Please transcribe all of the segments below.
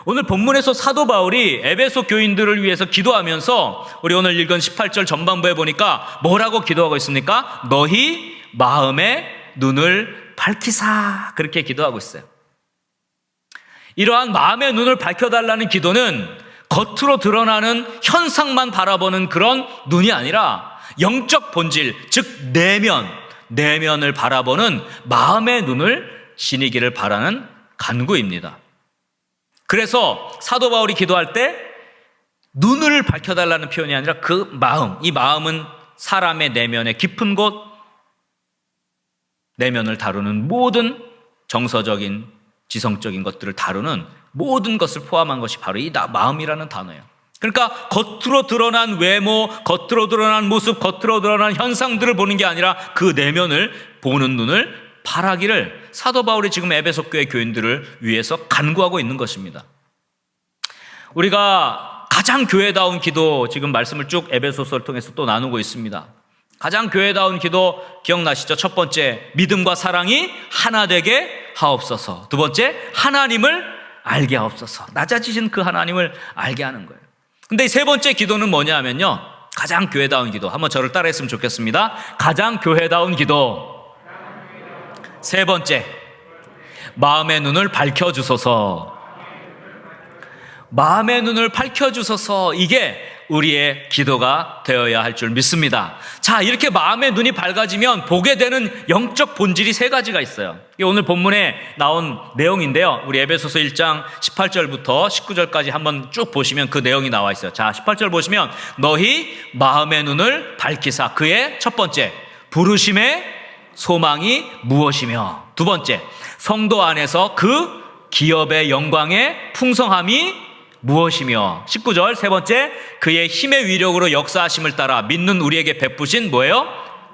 오늘 본문에서 사도 바울이 에베소 교인들을 위해서 기도하면서 우리 오늘 읽은 18절 전반부에 보니까 뭐라고 기도하고 있습니까? 너희 마음의 눈을 밝히사, 그렇게 기도하고 있어요. 이러한 마음의 눈을 밝혀달라는 기도는 겉으로 드러나는 현상만 바라보는 그런 눈이 아니라 영적 본질, 즉 내면을 바라보는 마음의 눈을 지니기를 바라는 간구입니다. 그래서 사도 바울이 기도할 때 눈을 밝혀달라는 표현이 아니라 그 마음, 이 마음은 사람의 내면의 깊은 곳, 내면을 다루는 모든 정서적인, 지성적인 것들을 다루는 모든 것을 포함한 것이 바로 이 마음이라는 단어예요. 그러니까 겉으로 드러난 외모, 겉으로 드러난 모습, 겉으로 드러난 현상들을 보는 게 아니라 그 내면을 보는 눈을 바라기를 사도 바울이 지금 에베소 교회 교인들을 위해서 간구하고 있는 것입니다. 우리가 가장 교회다운 기도, 지금 말씀을 쭉 에베소서를 통해서 또 나누고 있습니다. 가장 교회다운 기도 기억나시죠? 첫 번째, 믿음과 사랑이 하나 되게 하옵소서. 두 번째, 하나님을 알게 하옵소서. 낮아지신 그 하나님을 알게 하는 거예요. 근데 이 세 번째 기도는 뭐냐 하면요, 가장 교회다운 기도. 한번 저를 따라했으면 좋겠습니다. 가장 교회다운 기도. 세 번째, 마음의 눈을 밝혀주소서. 마음의 눈을 밝혀주소서. 이게 우리의 기도가 되어야 할 줄 믿습니다. 자, 이렇게 마음의 눈이 밝아지면 보게 되는 영적 본질이 세 가지가 있어요. 이게 오늘 본문에 나온 내용인데요. 우리 에베소서 1장 18절부터 19절까지 한번 쭉 보시면 그 내용이 나와 있어요. 자, 18절 보시면 너희 마음의 눈을 밝히사. 그의 첫 번째, 부르심의 소망이 무엇이며, 두 번째, 성도 안에서 그 기업의 영광의 풍성함이 무엇이며, 19절 세 번째, 그의 힘의 위력으로 역사하심을 따라 믿는 우리에게 베푸신 뭐예요?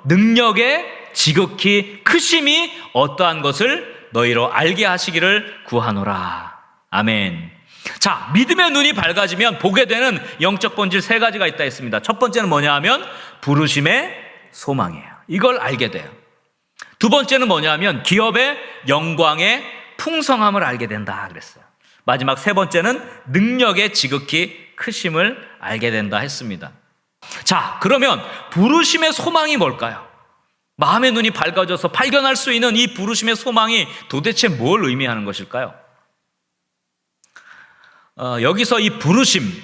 능력의 지극히 크심이 어떠한 것을 너희로 알게 하시기를 구하노라. 아멘. 자, 믿음의 눈이 밝아지면 보게 되는 영적 본질 세 가지가 있다 했습니다. 첫 번째는 뭐냐 하면 부르심의 소망이에요. 이걸 알게 돼요. 두 번째는 뭐냐 하면 기업의 영광의 풍성함을 알게 된다 그랬어요. 마지막 세 번째는 능력의 지극히 크심을 알게 된다 했습니다. 자, 그러면 부르심의 소망이 뭘까요? 마음의 눈이 밝아져서 발견할 수 있는 이 부르심의 소망이 도대체 뭘 의미하는 것일까요? 여기서 이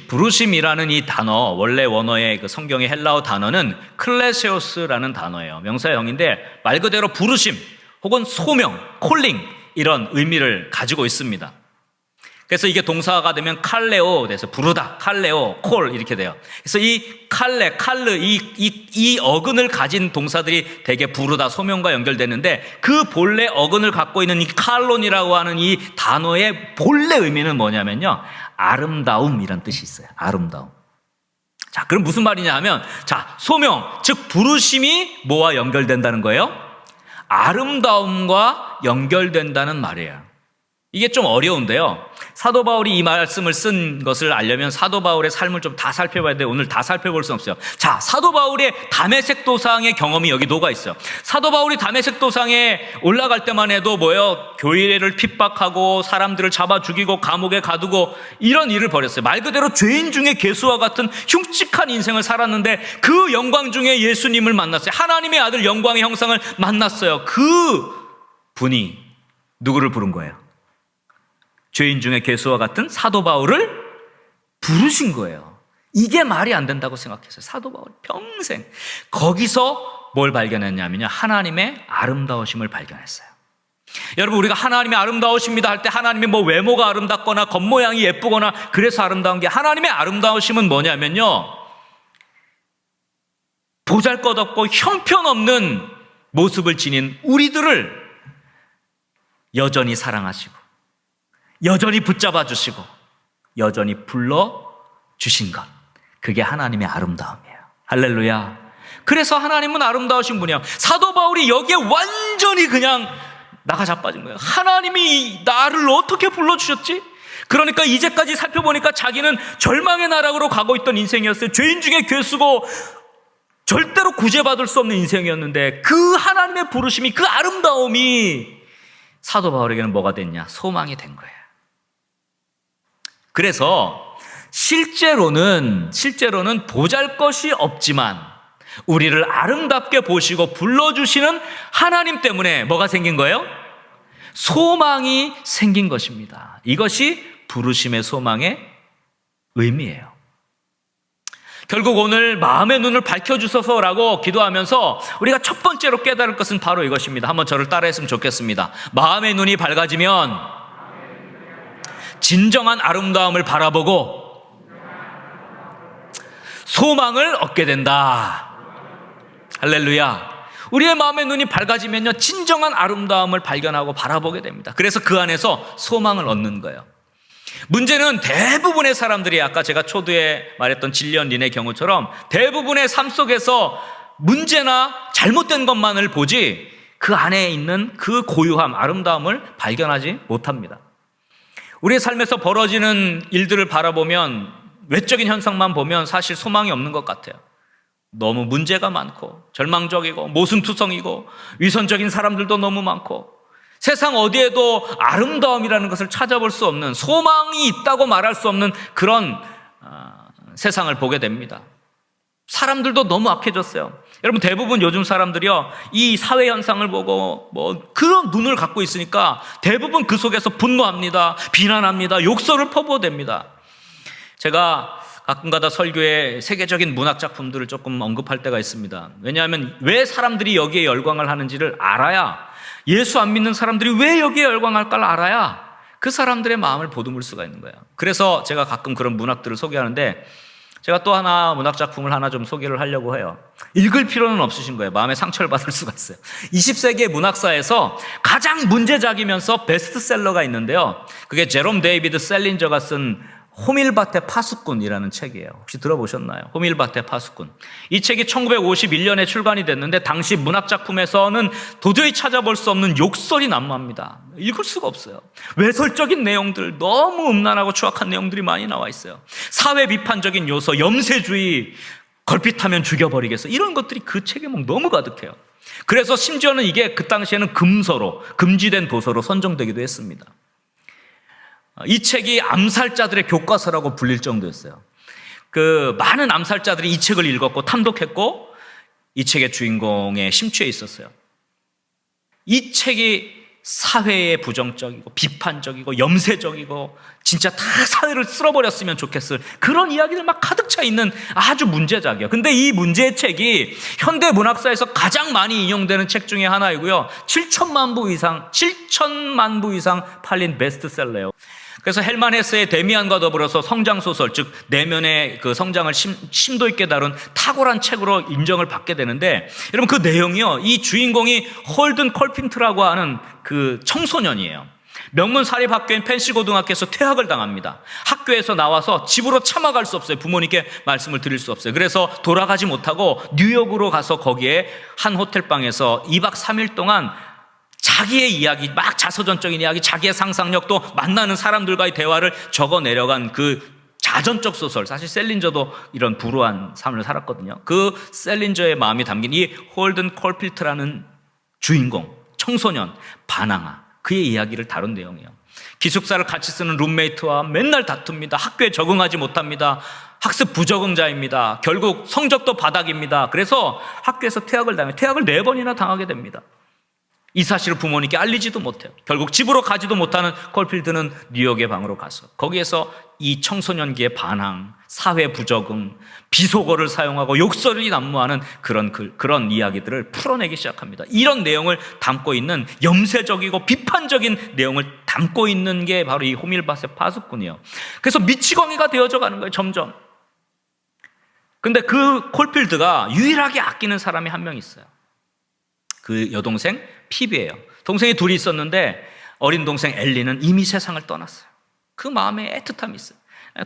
부르심이라는 이 단어, 원래 원어의 그 성경의 헬라어 단어는 클레세오스라는 단어예요. 명사형인데 말 그대로 부르심 혹은 소명, 콜링, 이런 의미를 가지고 있습니다. 그래서 이게 동사가 되면 칼레오 돼서 부르다, 칼레오, 콜 이렇게 돼요. 그래서 이 칼르 이 어근을 가진 동사들이 되게 부르다, 소명과 연결되는데 그 본래 어근을 갖고 있는 이 칼론이라고 하는 이 단어의 본래 의미는 뭐냐면요, 아름다움 이런 뜻이 있어요. 아름다움. 자, 그럼 무슨 말이냐 하면, 자, 소명, 즉 부르심이 뭐와 연결된다는 거예요? 아름다움과 연결된다는 말이에요. 이게 좀 어려운데요. 사도 바울이 이 말씀을 쓴 것을 알려면 사도 바울의 삶을 좀 다 살펴봐야 돼요. 오늘 다 살펴볼 수는 없어요. 자, 사도 바울의 다메섹 도상의 경험이 여기 녹아 있어요. 사도 바울이 다메섹 도상에 올라갈 때만 해도 뭐예요? 교회를 핍박하고 사람들을 잡아 죽이고 감옥에 가두고 이런 일을 벌였어요. 말 그대로 죄인 중에 괴수와 같은 흉측한 인생을 살았는데 그 영광 중에 예수님을 만났어요. 하나님의 아들 영광의 형상을 만났어요. 그 분이 누구를 부른 거예요? 죄인 중에 괴수와 같은 사도 바울을 부르신 거예요. 이게 말이 안 된다고 생각했어요. 사도 바울이 평생 거기서 뭘 발견했냐면요, 하나님의 아름다우심을 발견했어요. 여러분, 우리가 하나님의 아름다우십니다 할 때 하나님의 뭐 외모가 아름답거나 겉모양이 예쁘거나 그래서 아름다운 게, 하나님의 아름다우심은 뭐냐면요, 보잘것없고 형편없는 모습을 지닌 우리들을 여전히 사랑하시고 여전히 붙잡아 주시고 여전히 불러주신 것, 그게 하나님의 아름다움이에요. 할렐루야. 그래서 하나님은 아름다우신 분이야. 사도 바울이 여기에 완전히 그냥 나가 자빠진 거예요. 하나님이 나를 어떻게 불러주셨지? 그러니까 이제까지 살펴보니까 자기는 절망의 나락으로 가고 있던 인생이었어요. 죄인 중에 괴수고 절대로 구제받을 수 없는 인생이었는데 그 하나님의 부르심이, 그 아름다움이 사도 바울에게는 뭐가 됐냐? 소망이 된 거예요. 그래서 실제로는 보잘것이 없지만 우리를 아름답게 보시고 불러주시는 하나님 때문에 뭐가 생긴 거예요? 소망이 생긴 것입니다. 이것이 부르심의 소망의 의미예요. 결국 오늘 마음의 눈을 밝혀주소서라고 기도하면서 우리가 첫 번째로 깨달을 것은 바로 이것입니다. 한번 저를 따라했으면 좋겠습니다. 마음의 눈이 밝아지면 진정한 아름다움을 바라보고 소망을 얻게 된다. 할렐루야. 우리의 마음의 눈이 밝아지면요, 진정한 아름다움을 발견하고 바라보게 됩니다. 그래서 그 안에서 소망을 얻는 거예요. 문제는 대부분의 사람들이 아까 제가 초두에 말했던 질리언 린의 경우처럼 대부분의 삶 속에서 문제나 잘못된 것만을 보지 그 안에 있는 그 고유함, 아름다움을 발견하지 못합니다. 우리의 삶에서 벌어지는 일들을 바라보면 외적인 현상만 보면 사실 소망이 없는 것 같아요. 너무 문제가 많고 절망적이고 모순투성이고 위선적인 사람들도 너무 많고 세상 어디에도 아름다움이라는 것을 찾아볼 수 없는, 소망이 있다고 말할 수 없는 그런 세상을 보게 됩니다. 사람들도 너무 악해졌어요. 여러분, 대부분 요즘 사람들이요, 이 사회 현상을 보고 그런 눈을 갖고 있으니까 대부분 그 속에서 분노합니다, 비난합니다, 욕설을 퍼부어댑니다. 제가 가끔가다 설교에 세계적인 문학 작품들을 조금 언급할 때가 있습니다. 왜냐하면 왜 사람들이 여기에 열광을 하는지를 알아야, 예수 안 믿는 사람들이 왜 여기에 열광할까를 알아야 그 사람들의 마음을 보듬을 수가 있는 거예요. 그래서 제가 가끔 그런 문학들을 소개하는데, 제가 또 하나 문학 작품을 하나 좀 소개를 하려고 해요. 읽을 필요는 없으신 거예요. 마음에 상처를 받을 수가 있어요. 20세기의 문학사에서 가장 문제작이면서 베스트셀러가 있는데요, 그게 제롬 데이비드 셀린저가 쓴 호밀밭의 파수꾼이라는 책이에요. 혹시 들어보셨나요? 호밀밭의 파수꾼. 이 책이 1951년에 출간이 됐는데 당시 문학작품에서는 도저히 찾아볼 수 없는 욕설이 난무합니다. 읽을 수가 없어요. 외설적인 내용들, 너무 음란하고 추악한 내용들이 많이 나와 있어요. 사회 비판적인 요소, 염세주의, 걸핏하면 죽여버리겠어, 이런 것들이 그 책에 너무 가득해요. 그래서 심지어는 이게 그 당시에는 금서로, 금지된 도서로 선정되기도 했습니다. 이 책이 암살자들의 교과서라고 불릴 정도였어요. 그 많은 암살자들이 이 책을 읽었고 탐독했고 이 책의 주인공에 심취해 있었어요. 이 책이 사회에 부정적이고 비판적이고 염세적이고 진짜 다 사회를 쓸어버렸으면 좋겠을 그런 이야기들 막 가득 차 있는 아주 문제작이에요. 근데 이 문제의 책이 현대 문학사에서 가장 많이 인용되는 책 중에 하나이고요, 7천만 부 이상 팔린 베스트셀러예요. 그래서 헬만 헤세의 데미안과 더불어서 성장소설, 즉 내면의 그 성장을 심도 있게 다룬 탁월한 책으로 인정을 받게 되는데, 여러분 그 내용이요, 이 주인공이 홀든 컬핀트라고 하는 그 청소년이에요. 명문 사립학교인 펜시고등학교에서 퇴학을 당합니다. 학교에서 나와서 집으로 차마 갈 수 없어요. 부모님께 말씀을 드릴 수 없어요. 그래서 돌아가지 못하고 뉴욕으로 가서 거기에 한 호텔방에서 2박 3일 동안 자기의 이야기, 막 자서전적인 이야기, 자기의 상상력, 또 만나는 사람들과의 대화를 적어 내려간 그 자전적 소설. 사실 셀린저도 이런 불우한 삶을 살았거든요. 그 셀린저의 마음이 담긴 이 홀든 컬필트라는 주인공, 청소년 바나나, 그의 이야기를 다룬 내용이에요. 기숙사를 같이 쓰는 룸메이트와 맨날 다툽니다. 학교에 적응하지 못합니다. 학습 부적응자입니다. 결국 성적도 바닥입니다. 그래서 학교에서 퇴학을 4번이나 당하게 됩니다. 이 사실을 부모님께 알리지도 못해요. 결국 집으로 가지도 못하는 컬필드는 뉴욕의 방으로 가서 거기에서 이 청소년기의 반항, 사회 부적응, 비속어를 사용하고 욕설이 난무하는 그런 이야기들을 풀어내기 시작합니다. 이런 내용을 담고 있는, 염세적이고 비판적인 내용을 담고 있는 게 바로 이 호밀밭의 파수꾼이에요. 그래서 미치광이가 되어져 가는 거예요, 점점. 근데 그 콜필드가 유일하게 아끼는 사람이 한 명 있어요. 그 여동생 피비예요. 동생이 둘이 있었는데 어린 동생 엘리는 이미 세상을 떠났어요. 그 마음에 애틋함이 있어요.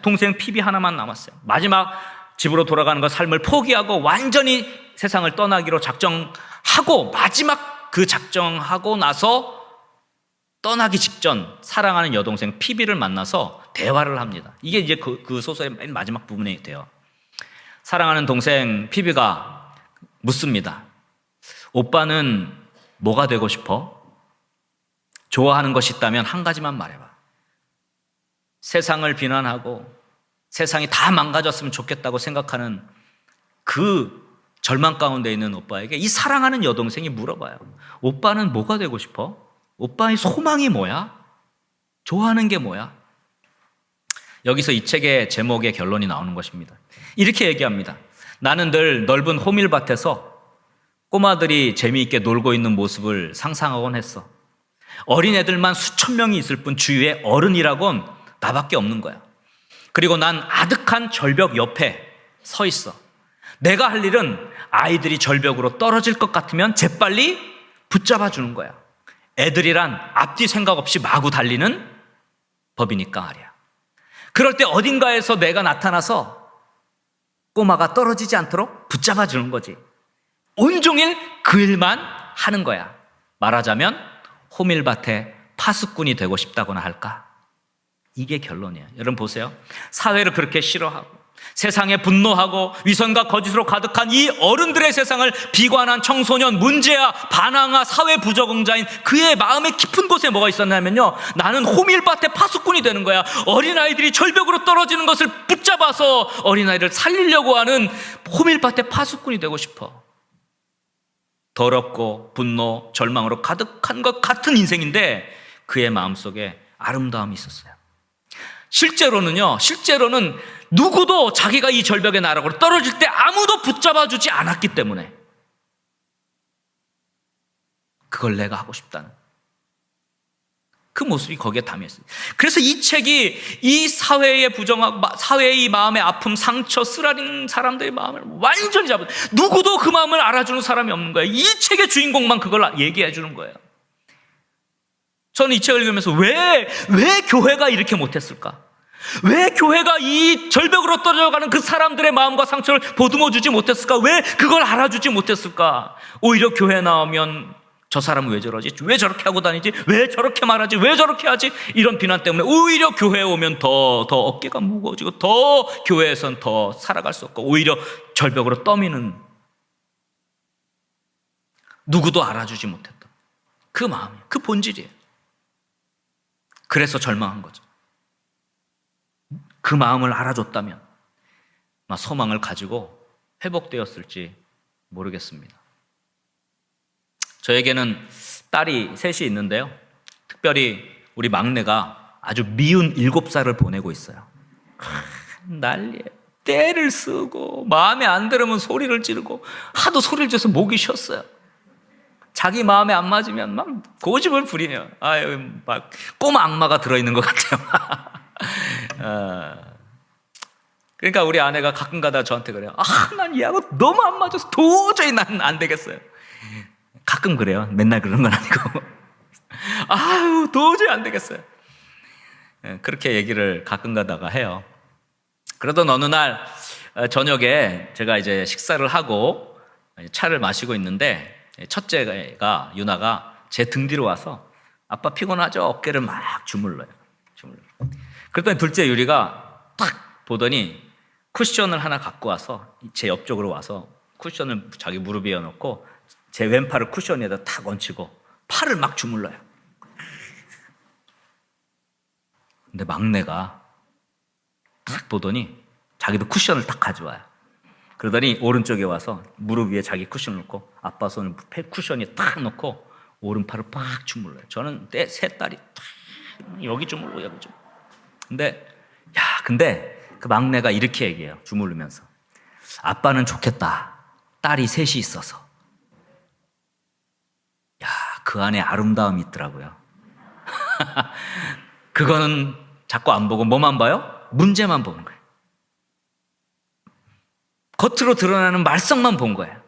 동생 피비 하나만 남았어요. 마지막 집으로 돌아가는 것, 삶을 포기하고 완전히 세상을 떠나기로 작정하고, 마지막 그 작정하고 나서 떠나기 직전 사랑하는 여동생 피비를 만나서 대화를 합니다. 이게 이제 그 소설의 맨 마지막 부분에 돼요. 사랑하는 동생 피비가 묻습니다. 오빠는 뭐가 되고 싶어? 좋아하는 것이 있다면 한 가지만 말해봐. 세상을 비난하고 세상이 다 망가졌으면 좋겠다고 생각하는 그 절망 가운데 있는 오빠에게 이 사랑하는 여동생이 물어봐요. 오빠는 뭐가 되고 싶어? 오빠의 소망이 뭐야? 좋아하는 게 뭐야? 여기서 이 책의 제목의 결론이 나오는 것입니다. 이렇게 얘기합니다. 나는 늘 넓은 호밀밭에서 꼬마들이 재미있게 놀고 있는 모습을 상상하곤 했어. 어린애들만 수천 명이 있을 뿐 주위에 어른이라곤 나밖에 없는 거야. 그리고 난 아득한 절벽 옆에 서 있어. 내가 할 일은 아이들이 절벽으로 떨어질 것 같으면 재빨리 붙잡아 주는 거야. 애들이란 앞뒤 생각 없이 마구 달리는 법이니까 말이야. 그럴 때 어딘가에서 내가 나타나서 꼬마가 떨어지지 않도록 붙잡아 주는 거지. 온종일 그 일만 하는 거야. 말하자면 호밀밭의 파수꾼이 되고 싶다거나 할까? 이게 결론이에요. 여러분 보세요. 사회를 그렇게 싫어하고 세상에 분노하고 위선과 거짓으로 가득한 이 어른들의 세상을 비관한 청소년, 문제아, 반항아, 사회 부적응자인 그의 마음의 깊은 곳에 뭐가 있었냐면요, 나는 호밀밭의 파수꾼이 되는 거야. 어린아이들이 절벽으로 떨어지는 것을 붙잡아서 어린아이를 살리려고 하는 호밀밭의 파수꾼이 되고 싶어. 더럽고 분노, 절망으로 가득한 것 같은 인생인데 그의 마음속에 아름다움이 있었어요. 실제로는 누구도 자기가 이 절벽의 나락으로 떨어질 때 아무도 붙잡아주지 않았기 때문에 그걸 내가 하고 싶다는 그 모습이 거기에 담겨있어요. 그래서 이 책이 이 사회의 부정하고 사회의 마음의 아픔, 상처, 쓰라린 사람들의 마음을 완전히 잡은, 누구도 그 마음을 알아주는 사람이 없는 거예요. 이 책의 주인공만 그걸 얘기해 주는 거예요. 저는 이 책을 읽으면서 왜 교회가 이렇게 못했을까? 왜 교회가 이 절벽으로 떨어져가는 그 사람들의 마음과 상처를 보듬어 주지 못했을까? 왜 그걸 알아주지 못했을까? 오히려 교회 나오면 저 사람은 왜 저러지? 왜 저렇게 하고 다니지? 왜 저렇게 말하지? 왜 저렇게 하지? 이런 비난 때문에 오히려 교회에 오면 더 어깨가 무거워지고 더 교회에선 더 살아갈 수 없고 오히려 절벽으로 떠미는, 누구도 알아주지 못했던 그 마음이, 그 본질이에요. 그래서 절망한 거죠. 그 마음을 알아줬다면 소망을 가지고 회복되었을지 모르겠습니다. 저에게는 딸이 셋이 있는데요, 특별히 우리 막내가 아주 미운 7살을 보내고 있어요. 난리에 떼를 쓰고 마음에 안 들으면 소리를 지르고 하도 소리를 지어서 목이 쉬었어요. 자기 마음에 안 맞으면 막 고집을 부리네요. 아유, 막 꼬마 악마가 들어있는 것 같아요. 그러니까 우리 아내가 가끔 가다 저한테 그래요. 난 얘하고 너무 안 맞아서 도저히 난 안 되겠어요. 가끔 그래요. 맨날 그런 건 아니고. 아유, 도저히 안 되겠어요. 그렇게 얘기를 가끔 가다가 해요. 그러던 어느 날 저녁에 제가 이제 식사를 하고 차를 마시고 있는데 첫째가, 유나가 제 등 뒤로 와서 아빠 피곤하죠? 어깨를 막 주물러요. 그랬더니 둘째 유리가 딱 보더니 쿠션을 하나 갖고 와서 제 옆쪽으로 와서 쿠션을 자기 무릎 위에 놓고 제 왼팔을 쿠션 위에다 탁 얹히고 팔을 막 주물러요. 근데 막내가 딱 보더니 자기도 쿠션을 딱 가져와요. 그러더니 오른쪽에 와서 무릎 위에 자기 쿠션을 놓고 아빠 손을 쿠션 위에 딱 놓고 오른팔을 팍 주물러요. 저는 세 딸이 딱 여기 주물러 여기 주물러. 근데 그 막내가 이렇게 얘기해요. 주물르면서. 아빠는 좋겠다. 딸이 셋이 있어서. 그 안에 아름다움이 있더라고요. 그거는 자꾸 안 보고 뭐만 봐요? 문제만 보는 거예요. 겉으로 드러나는 말썽만 본 거예요.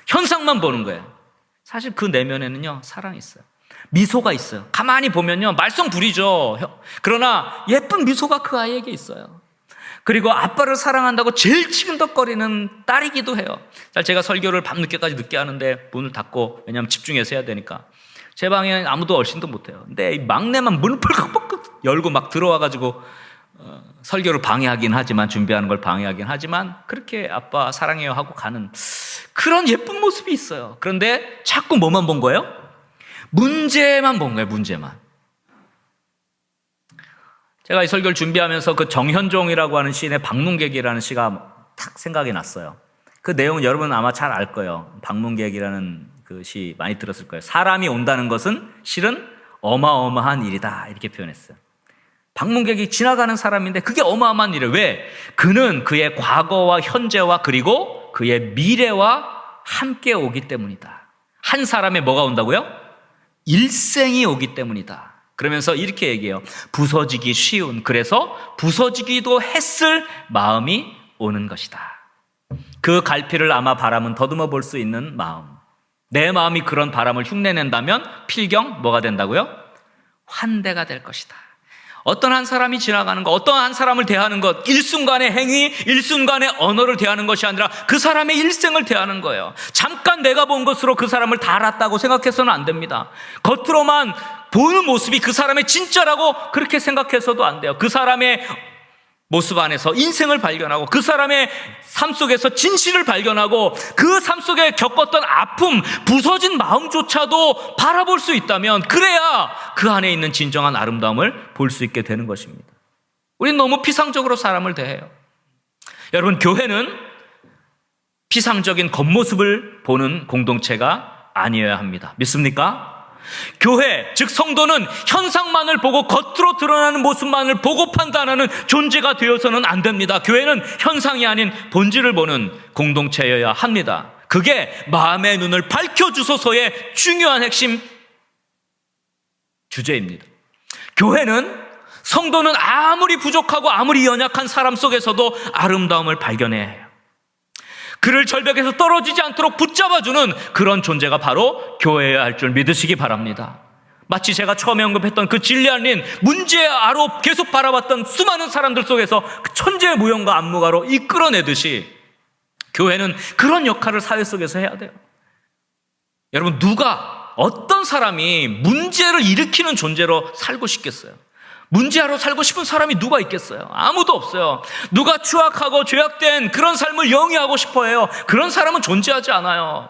현상만 보는 거예요. 사실 그 내면에는요, 사랑이 있어요. 미소가 있어요. 가만히 보면요, 말썽 부리죠. 그러나 예쁜 미소가 그 아이에게 있어요. 그리고 아빠를 사랑한다고 제일 치근덕거리는 딸이기도 해요. 제가 설교를 밤늦게까지 늦게 하는데 문을 닫고, 왜냐하면 집중해서 해야 되니까 제 방에 아무도 얼씬도 못해요. 근데 이 막내만 문을 펄컥펄컥 열고 막 들어와가지고 설교를 방해하긴 하지만, 준비하는 걸 방해하긴 하지만 그렇게 아빠 사랑해요 하고 가는 그런 예쁜 모습이 있어요. 그런데 자꾸 뭐만 본 거예요? 문제만 본 거예요. 문제만. 제가 이 설교를 준비하면서 그 정현종이라고 하는 시인의 방문객이라는 시가 탁 생각이 났어요. 그 내용은 여러분 아마 잘 알 거예요. 방문객이라는 그 시 많이 들었을 거예요. 사람이 온다는 것은 실은 어마어마한 일이다, 이렇게 표현했어요. 방문객이 지나가는 사람인데 그게 어마어마한 일이에요. 왜? 그는 그의 과거와 현재와 그리고 그의 미래와 함께 오기 때문이다. 한 사람의 뭐가 온다고요? 일생이 오기 때문이다. 그러면서 이렇게 얘기해요. 부서지기 쉬운, 그래서 부서지기도 했을 마음이 오는 것이다. 그 갈피를 아마 바람은 더듬어 볼 수 있는 마음. 내 마음이 그런 바람을 흉내낸다면 필경 뭐가 된다고요? 환대가 될 것이다. 어떤 한 사람이 지나가는 것, 어떤 한 사람을 대하는 것, 일순간의 행위, 일순간의 언어를 대하는 것이 아니라 그 사람의 일생을 대하는 거예요. 잠깐 내가 본 것으로 그 사람을 다 알았다고 생각해서는 안 됩니다. 겉으로만 보는 모습이 그 사람의 진짜라고 그렇게 생각해서도 안 돼요. 그 사람의 모습 안에서 인생을 발견하고 그 사람의 삶 속에서 진실을 발견하고 그 삶 속에 겪었던 아픔, 부서진 마음조차도 바라볼 수 있다면 그래야 그 안에 있는 진정한 아름다움을 볼 수 있게 되는 것입니다. 우리는 너무 피상적으로 사람을 대해요. 여러분, 교회는 피상적인 겉모습을 보는 공동체가 아니어야 합니다. 믿습니까? 교회, 즉 성도는 현상만을 보고 겉으로 드러나는 모습만을 보고 판단하는 존재가 되어서는 안 됩니다. 교회는 현상이 아닌 본질을 보는 공동체여야 합니다. 그게 마음의 눈을 밝혀주소서의 중요한 핵심 주제입니다. 교회는, 성도는 아무리 부족하고 아무리 연약한 사람 속에서도 아름다움을 발견해야 해요. 그를 절벽에서 떨어지지 않도록 붙잡아주는 그런 존재가 바로 교회여야 할 줄 믿으시기 바랍니다. 마치 제가 처음에 언급했던 그 진리아닌 문제의 아로 계속 바라봤던 수많은 사람들 속에서 그 천재의 무용과 안무가로 이끌어내듯이 교회는 그런 역할을 사회 속에서 해야 돼요. 여러분, 어떤 사람이 문제를 일으키는 존재로 살고 싶겠어요? 문제아로 살고 싶은 사람이 누가 있겠어요? 아무도 없어요. 누가 추악하고 죄악된 그런 삶을 영위하고 싶어해요? 그런 사람은 존재하지 않아요.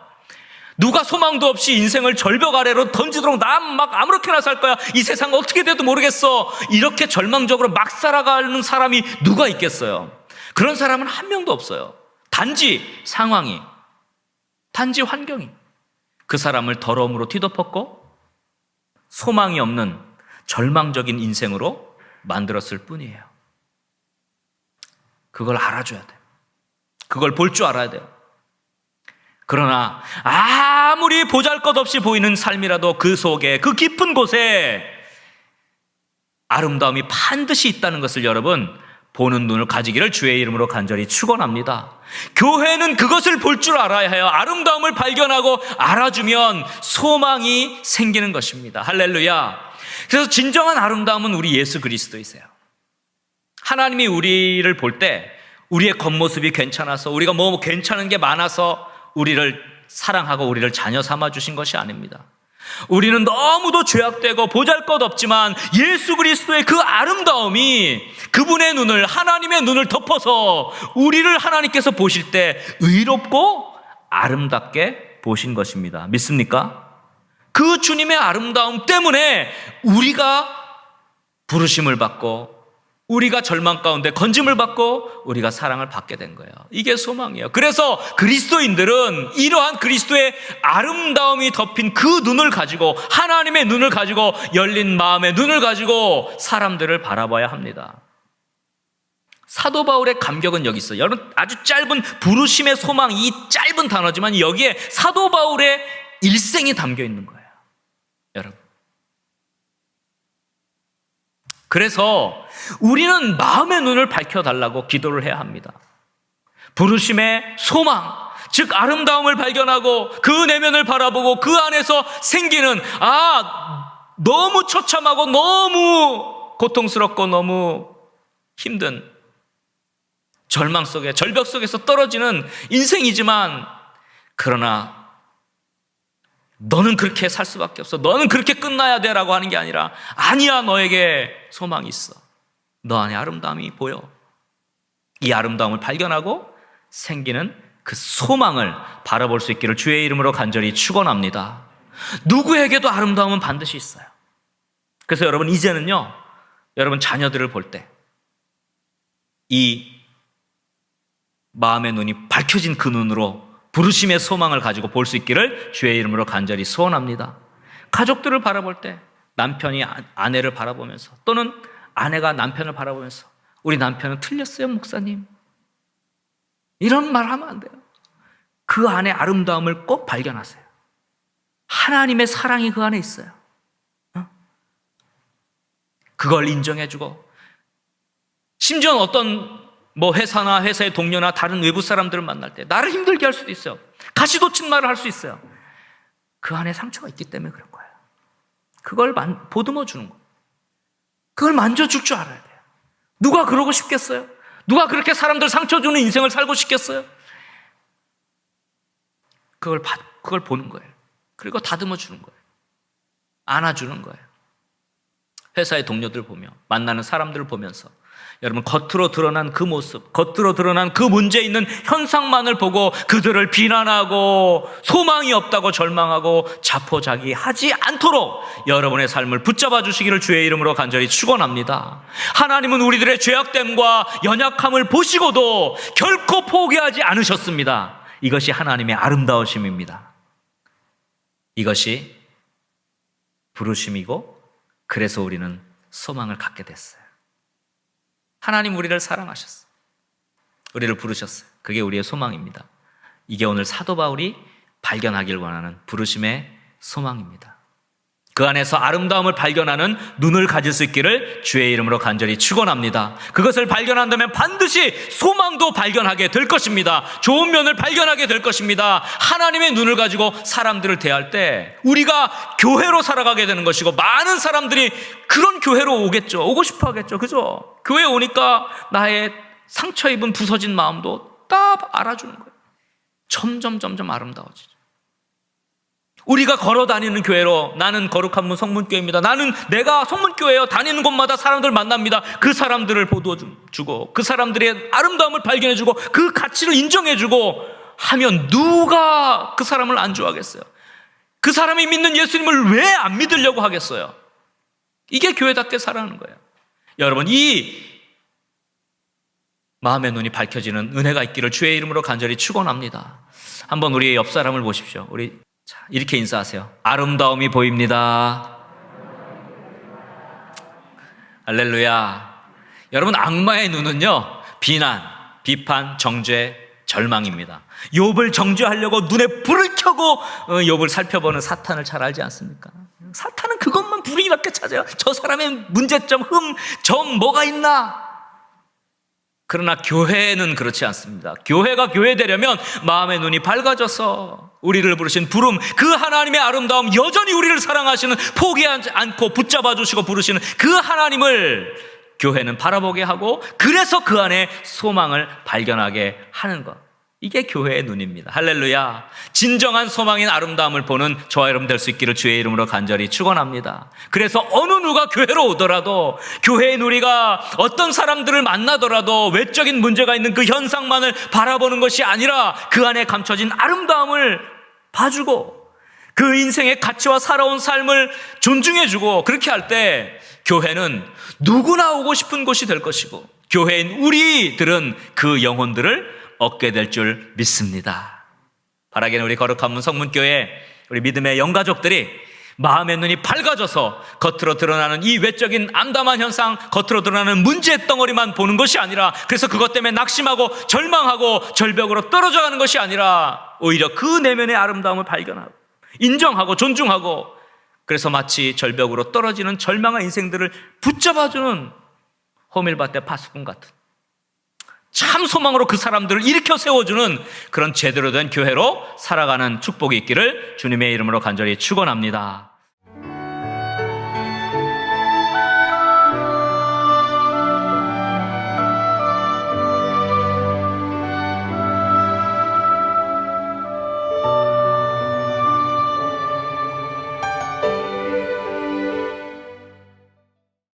누가 소망도 없이 인생을 절벽 아래로 던지도록 난 막 아무렇게나 살 거야, 이 세상 어떻게 돼도 모르겠어, 이렇게 절망적으로 막 살아가는 사람이 누가 있겠어요? 그런 사람은 한 명도 없어요. 단지 상황이, 단지 환경이 그 사람을 더러움으로 뒤덮었고 소망이 없는 절망적인 인생으로 만들었을 뿐이에요. 그걸 알아줘야 돼요. 그걸 볼 줄 알아야 돼요. 그러나 아무리 보잘것없이 보이는 삶이라도 그 속에, 그 깊은 곳에 아름다움이 반드시 있다는 것을 여러분, 보는 눈을 가지기를 주의 이름으로 간절히 축원합니다. 교회는 그것을 볼 줄 알아야 해요. 아름다움을 발견하고 알아주면 소망이 생기는 것입니다. 할렐루야. 그래서 진정한 아름다움은 우리 예수 그리스도이세요. 하나님이 우리를 볼 때 우리의 겉모습이 괜찮아서, 우리가 뭐 괜찮은 게 많아서 우리를 사랑하고 우리를 자녀 삼아 주신 것이 아닙니다. 우리는 너무도 죄악되고 보잘것없지만 예수 그리스도의 그 아름다움이 그분의 눈을, 하나님의 눈을 덮어서 우리를 하나님께서 보실 때 의롭고 아름답게 보신 것입니다. 믿습니까? 그 주님의 아름다움 때문에 우리가 부르심을 받고, 우리가 절망 가운데 건짐을 받고, 우리가 사랑을 받게 된 거예요. 이게 소망이에요. 그래서 그리스도인들은 이러한 그리스도의 아름다움이 덮인 그 눈을 가지고, 하나님의 눈을 가지고, 열린 마음의 눈을 가지고 사람들을 바라봐야 합니다. 사도 바울의 감격은 여기 있어요. 여러분, 아주 짧은 부르심의 소망, 이 짧은 단어지만 여기에 사도 바울의 일생이 담겨 있는 거예요. 여러분, 그래서 우리는 마음의 눈을 밝혀달라고 기도를 해야 합니다. 부르심의 소망, 즉 아름다움을 발견하고 그 내면을 바라보고 그 안에서 생기는 너무 처참하고 너무 고통스럽고 너무 힘든 절망 속에, 절벽 속에서 떨어지는 인생이지만, 그러나 너는 그렇게 살 수밖에 없어, 너는 그렇게 끝나야 돼 라고 하는 게 아니라, 아니야, 너에게 소망이 있어, 너 안에 아름다움이 보여. 이 아름다움을 발견하고 생기는 그 소망을 바라볼 수 있기를 주의 이름으로 간절히 축원합니다. 누구에게도 아름다움은 반드시 있어요. 그래서 여러분, 이제는요, 여러분 자녀들을 볼 때 이 마음의 눈이 밝혀진 그 눈으로 부르심의 소망을 가지고 볼 수 있기를 주의 이름으로 간절히 소원합니다. 가족들을 바라볼 때 남편이 아내를 바라보면서 또는 아내가 남편을 바라보면서 우리 남편은 틀렸어요, 목사님. 이런 말 하면 안 돼요. 그 안에 아름다움을 꼭 발견하세요. 하나님의 사랑이 그 안에 있어요. 그걸 인정해주고, 심지어 어떤 회사나 회사의 동료나 다른 외부 사람들을 만날 때 나를 힘들게 할 수도 있어요. 가시돋친 말을 할 수 있어요. 그 안에 상처가 있기 때문에 그런 거예요. 그걸 보듬어 주는 거예요. 그걸 만져줄 줄 알아야 돼요. 누가 그러고 싶겠어요? 누가 그렇게 사람들 상처 주는 인생을 살고 싶겠어요? 그걸 보는 거예요. 그리고 다듬어 주는 거예요. 안아주는 거예요. 회사의 동료들 보며, 만나는 사람들을 보면서 여러분 겉으로 드러난 그 모습, 겉으로 드러난 그 문제 있는 현상만을 보고 그들을 비난하고 소망이 없다고 절망하고 자포자기하지 않도록 여러분의 삶을 붙잡아 주시기를 주의 이름으로 간절히 축원합니다. 하나님은 우리들의 죄악됨과 연약함을 보시고도 결코 포기하지 않으셨습니다. 이것이 하나님의 아름다우심입니다. 이것이 부르심이고, 그래서 우리는 소망을 갖게 됐어요. 하나님 우리를 사랑하셨어요. 우리를 부르셨어요. 그게 우리의 소망입니다. 이게 오늘 사도 바울이 발견하길 원하는 부르심의 소망입니다. 그 안에서 아름다움을 발견하는 눈을 가질 수 있기를 주의 이름으로 간절히 축원합니다. 그것을 발견한다면 반드시 소망도 발견하게 될 것입니다. 좋은 면을 발견하게 될 것입니다. 하나님의 눈을 가지고 사람들을 대할 때 우리가 교회로 살아가게 되는 것이고, 많은 사람들이 그런 교회로 오고 싶어 하겠죠. 그죠? 교회에 오니까 나의 상처 입은 부서진 마음도 딱 알아주는 거예요. 점점 아름다워지죠. 우리가 걸어 다니는 교회로, 나는 거룩한 문 성문교회입니다. 내가 성문교회요. 다니는 곳마다 사람들 만납니다. 그 사람들을 보도해주고, 그 사람들의 아름다움을 발견해주고, 그 가치를 인정해주고 하면 누가 그 사람을 안 좋아하겠어요? 그 사람이 믿는 예수님을 왜 안 믿으려고 하겠어요? 이게 교회답게 살아가는 거예요. 여러분, 이 마음의 눈이 밝혀지는 은혜가 있기를 주의 이름으로 간절히 축원합니다. 한번 우리의 옆 사람을 보십시오. 이렇게 인사하세요. 아름다움이 보입니다. 할렐루야. 여러분, 악마의 눈은요, 비난, 비판, 정죄, 절망입니다. 욥을 정죄하려고 눈에 불을 켜고 욥을 살펴보는 사탄을 잘 알지 않습니까? 사탄은 그것만 불이밖에 찾아요. 저 사람의 문제점, 점 뭐가 있나? 그러나 교회는 그렇지 않습니다. 교회가 교회되려면 마음의 눈이 밝아져서 우리를 부르신 부름, 그 하나님의 아름다움, 여전히 우리를 사랑하시는, 포기하지 않고 붙잡아 주시고 부르시는 그 하나님을 교회는 바라보게 하고, 그래서 그 안에 소망을 발견하게 하는 것. 이게 교회의 눈입니다. 할렐루야. 진정한 소망인 아름다움을 보는 저와 여러분 될 수 있기를 주의 이름으로 간절히 축원합니다. 그래서 어느 누가 교회로 오더라도, 교회의 누리가 어떤 사람들을 만나더라도 외적인 문제가 있는 그 현상만을 바라보는 것이 아니라 그 안에 감춰진 아름다움을 봐주고, 그 인생의 가치와 살아온 삶을 존중해주고, 그렇게 할 때 교회는 누구나 오고 싶은 곳이 될 것이고, 교회인 우리들은 그 영혼들을 얻게 될 줄 믿습니다. 바라기는 우리 거룩한 문 성문교회, 우리 믿음의 영가족들이 마음의 눈이 밝아져서 겉으로 드러나는 이 외적인 암담한 현상, 겉으로 드러나는 문제의 덩어리만 보는 것이 아니라, 그래서 그것 때문에 낙심하고 절망하고 절벽으로 떨어져 가는 것이 아니라, 오히려 그 내면의 아름다움을 발견하고 인정하고 존중하고, 그래서 마치 절벽으로 떨어지는 절망한 인생들을 붙잡아주는 호밀밭의 파수꾼 같은, 참 소망으로 그 사람들을 일으켜 세워주는 그런 제대로 된 교회로 살아가는 축복이 있기를 주님의 이름으로 간절히 축원합니다.